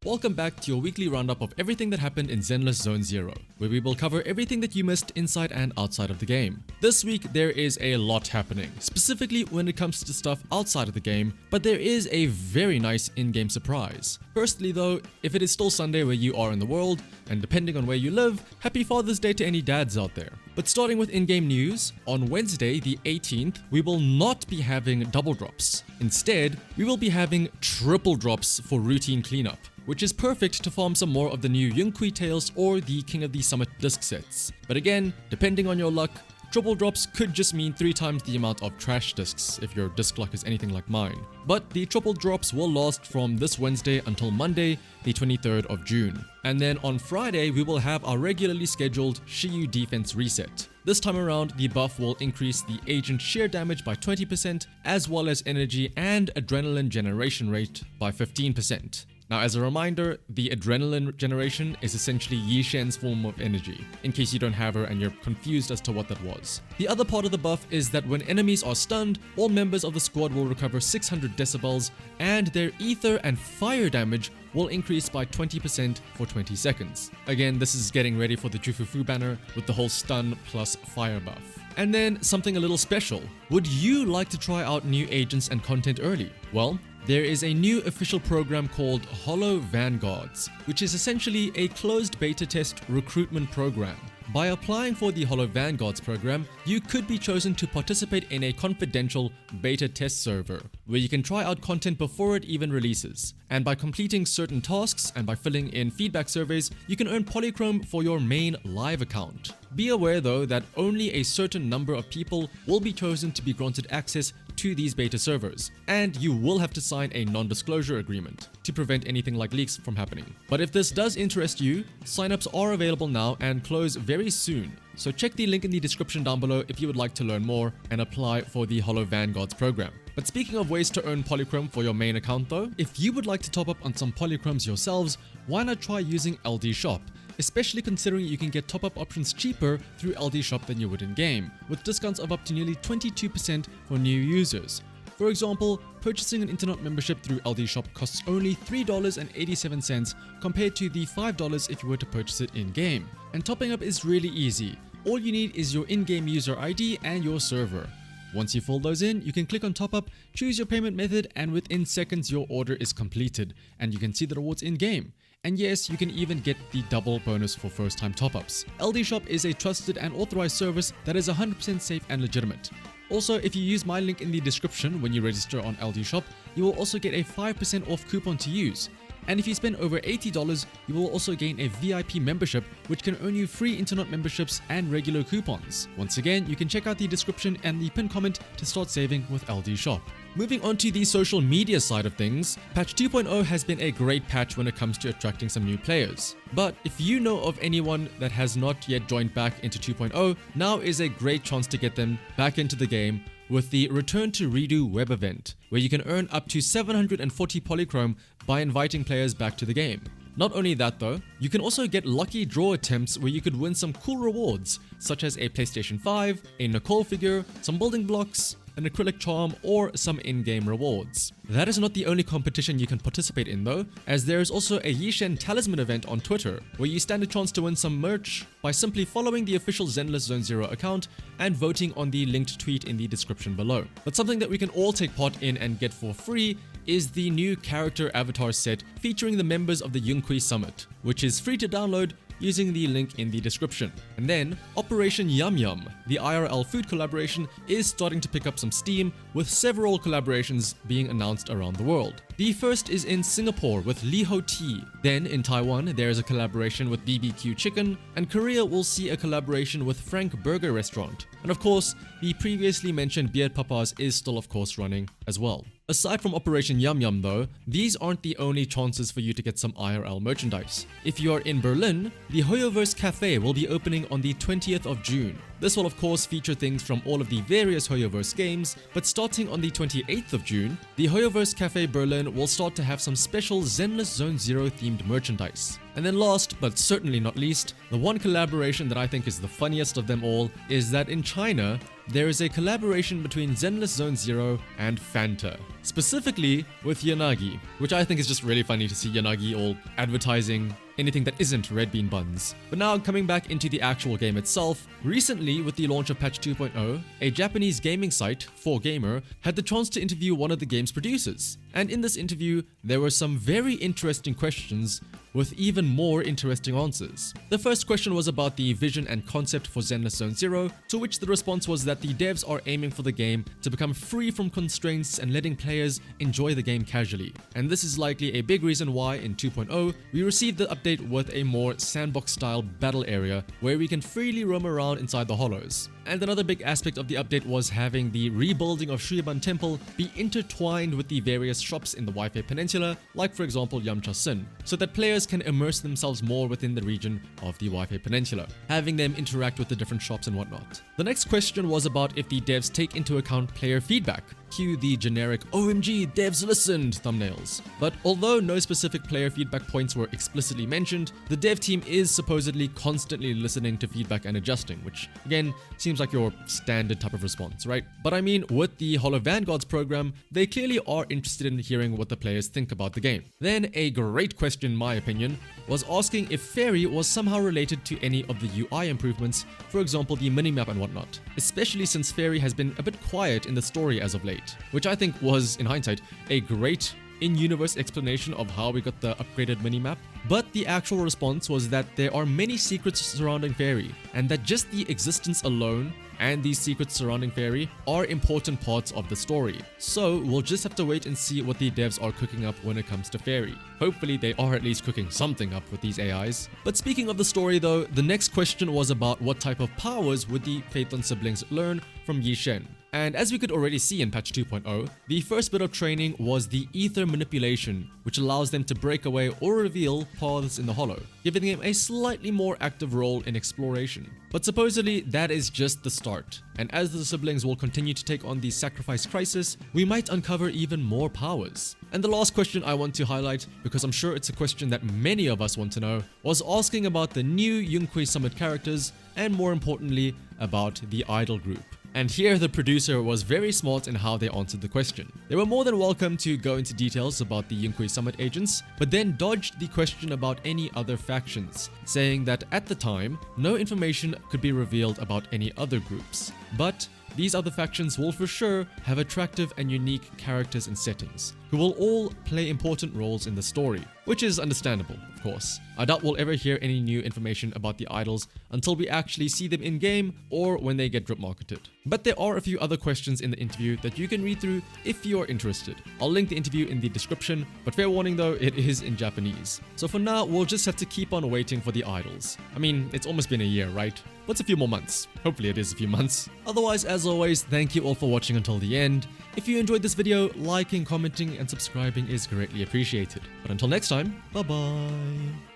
Welcome back to your weekly roundup of everything that happened in Zenless Zone Zero, where we will cover everything that you missed inside and outside of the game. This week there is a lot happening, specifically when it comes to stuff outside of the game, but there is a very nice in-game surprise. Firstly though, if it is still Sunday where you are in the world, and depending on where you live, happy Father's Day to any dads out there. But starting with in-game news, on Wednesday the 18th, we will not be having double drops. Instead, we will be having triple drops for routine cleanup, which is perfect to farm some more of the new Yunkui Tales or the King of the Summit disc sets. But again, depending on your luck, triple drops could just mean 3 times the amount of trash discs if your disc luck is anything like mine. But the triple drops will last from this Wednesday until Monday, the 23rd of June. And then on Friday, we will have our regularly scheduled Shiyu defense reset. This time around, the buff will increase the agent sheer damage by 20%, as well as energy and adrenaline generation rate by 15%. Now, as a reminder, the adrenaline generation is essentially Yi Shen's form of energy, in case you don't have her and you're confused as to what that was. The other part of the buff is that when enemies are stunned, all members of the squad will recover 600 decibels, and their ether and fire damage will increase by 20% for 20 seconds. Again, this is getting ready for the Fufu banner with the whole stun plus fire buff. And then something a little special. Would you like to try out new agents and content early? Well, there is a new official program called Vanguards, which is essentially a closed beta test recruitment program. By applying for the Vanguards program, you could be chosen to participate in a confidential beta test server, where you can try out content before it even releases. And by completing certain tasks and by filling in feedback surveys, you can earn polychrome for your main live account. Be aware though that only a certain number of people will be chosen to be granted access to these beta servers, and you will have to sign a non-disclosure agreement to prevent anything like leaks from happening. But if this does interest you, signups are available now and close very soon. So check the link in the description down below if you would like to learn more and apply for the Vanguards program. But speaking of ways to earn polychrome for your main account though, if you would like to top up on some polychromes yourselves, why not try using LD Shop? Especially considering you can get top-up options cheaper through LD Shop than you would in-game, with discounts of up to nearly 22% for new users. For example, purchasing an internet membership through LD Shop costs only $3.87 compared to the $5 if you were to purchase it in-game. And topping up is really easy. All you need is your in-game user ID and your server. Once you fill those in, you can click on top up, choose your payment method, and within seconds your order is completed and you can see the rewards in-game. And yes, you can even get the double bonus for first-time top-ups. LD Shop is a trusted and authorized service that is 100% safe and legitimate. Also, if you use my link in the description when you register on LD Shop, you will also get a 5% off coupon to use. And if you spend over $80, you will also gain a VIP membership, which can earn you free internet memberships and regular coupons. Once again, you can check out the description and the pinned comment to start saving with LD Shop. Moving on to the social media side of things, patch 2.0 has been a great patch when it comes to attracting some new players. But if you know of anyone that has not yet joined back into 2.0, now is a great chance to get them back into the game with the Return to Ridu web event, where you can earn up to 740 polychrome by inviting players back to the game. Not only that though, you can also get lucky draw attempts where you could win some cool rewards, such as a PlayStation 5, a Nicole figure, some building blocks, an acrylic charm, or some in-game rewards. That is not the only competition you can participate in though, as there is also a Yi Shen talisman event on Twitter, where you stand a chance to win some merch by simply following the official Zenless Zone Zero account and voting on the linked tweet in the description below. But something that we can all take part in and get for free is the new character avatar set featuring the members of the Yunkui Summit, which is free to download using the link in the description. And then Operation Yum Yum, the IRL food collaboration, is starting to pick up some steam, with several collaborations being announced around the world. The first is in Singapore with Liho Tea. Then in Taiwan, there is a collaboration with BBQ Chicken, and Korea will see a collaboration with Frank Burger Restaurant. And of course, the previously mentioned Beard Papas is still of course running as well. Aside from Operation Yum Yum though, these aren't the only chances for you to get some IRL merchandise. If you are in Berlin, the hoyo.link will be opening on the 20th of June. This will of course feature things from all of the various Hoyoverse games, but starting on the 28th of June, the Hoyoverse Cafe Berlin will start to have some special Zenless Zone Zero themed merchandise. And then last, but certainly not least, the one collaboration that I think is the funniest of them all is that in China, there is a collaboration between Zenless Zone Zero and Fanta. specifically with Yanagi, which I think is just really funny to see Yanagi all advertising anything that isn't red bean buns. But now coming back into the actual game itself, recently with the launch of patch 2.0, a Japanese gaming site, 4Gamer, had the chance to interview one of the game's producers. And in this interview, there were some very interesting questions with even more interesting answers. The first question was about the vision and concept for Zenless Zone Zero, to which the response was that the devs are aiming for the game to become free from constraints and letting players enjoy the game casually. And this is likely a big reason why in 2.0 we received the update with a more sandbox-style battle area where we can freely roam around inside the hollows. And another big aspect of the update was having the rebuilding of Shuyaban Temple be intertwined with the various shops in the Wi-Fi Peninsula, like for example Yamcha Sin, so that players can immerse themselves more within the region of the Wi-Fi Peninsula, having them interact with the different shops and whatnot. The next question was about if the devs take into account player feedback. Cue the generic OMG devs listened thumbnails. But although no specific player feedback points were explicitly mentioned, the dev team is supposedly constantly listening to feedback and adjusting, which again seems like your standard type of response, right? But I mean, with the Hollow Vanguards program, they clearly are interested in hearing what the players think about the game. Then a great question in my opinion was asking if Fairy was somehow related to any of the UI improvements, for example the minimap and whatnot, especially since Fairy has been a bit quiet in the story as of late, which I think was, in hindsight, a great in-universe explanation of how we got the upgraded minimap. But the actual response was that there are many secrets surrounding Fairy, and that just the existence alone and these secrets surrounding Fairy are important parts of the story. So we'll just have to wait and see what the devs are cooking up when it comes to Fairy. Hopefully they are at least cooking something up with these AIs. But speaking of the story though, the next question was about what type of powers would the Phaeton siblings learn from Yi Shen. And as we could already see in patch 2.0, the first bit of training was the ether manipulation, which allows them to break away or reveal paths in the hollow, giving them a slightly more active role in exploration. But supposedly that is just the start, and as the siblings will continue to take on the sacrifice crisis, we might uncover even more powers. And the last question I want to highlight, because I'm sure it's a question that many of us want to know, was asking about the new Yunque Summit characters, and more importantly, about the idol group. And here the producer was very smart in how they answered the question. They were more than welcome to go into details about the Yunque Summit agents, but then dodged the question about any other factions, saying that at the time, no information could be revealed about any other groups. But these other factions will for sure have attractive and unique characters and settings, who will all play important roles in the story, which is understandable, of course. I doubt we'll ever hear any new information about the idols until we actually see them in-game or when they get drip marketed. But there are a few other questions in the interview that you can read through if you're interested. I'll link the interview in the description, but fair warning though, it is in Japanese. So for now, we'll just have to keep on waiting for the idols. I mean, it's almost been a year, right? What's a few more months? Hopefully it is a few months. Otherwise, as always, thank you all for watching until the end. If you enjoyed this video, liking, commenting, and subscribing is greatly appreciated. But until next time, bye bye.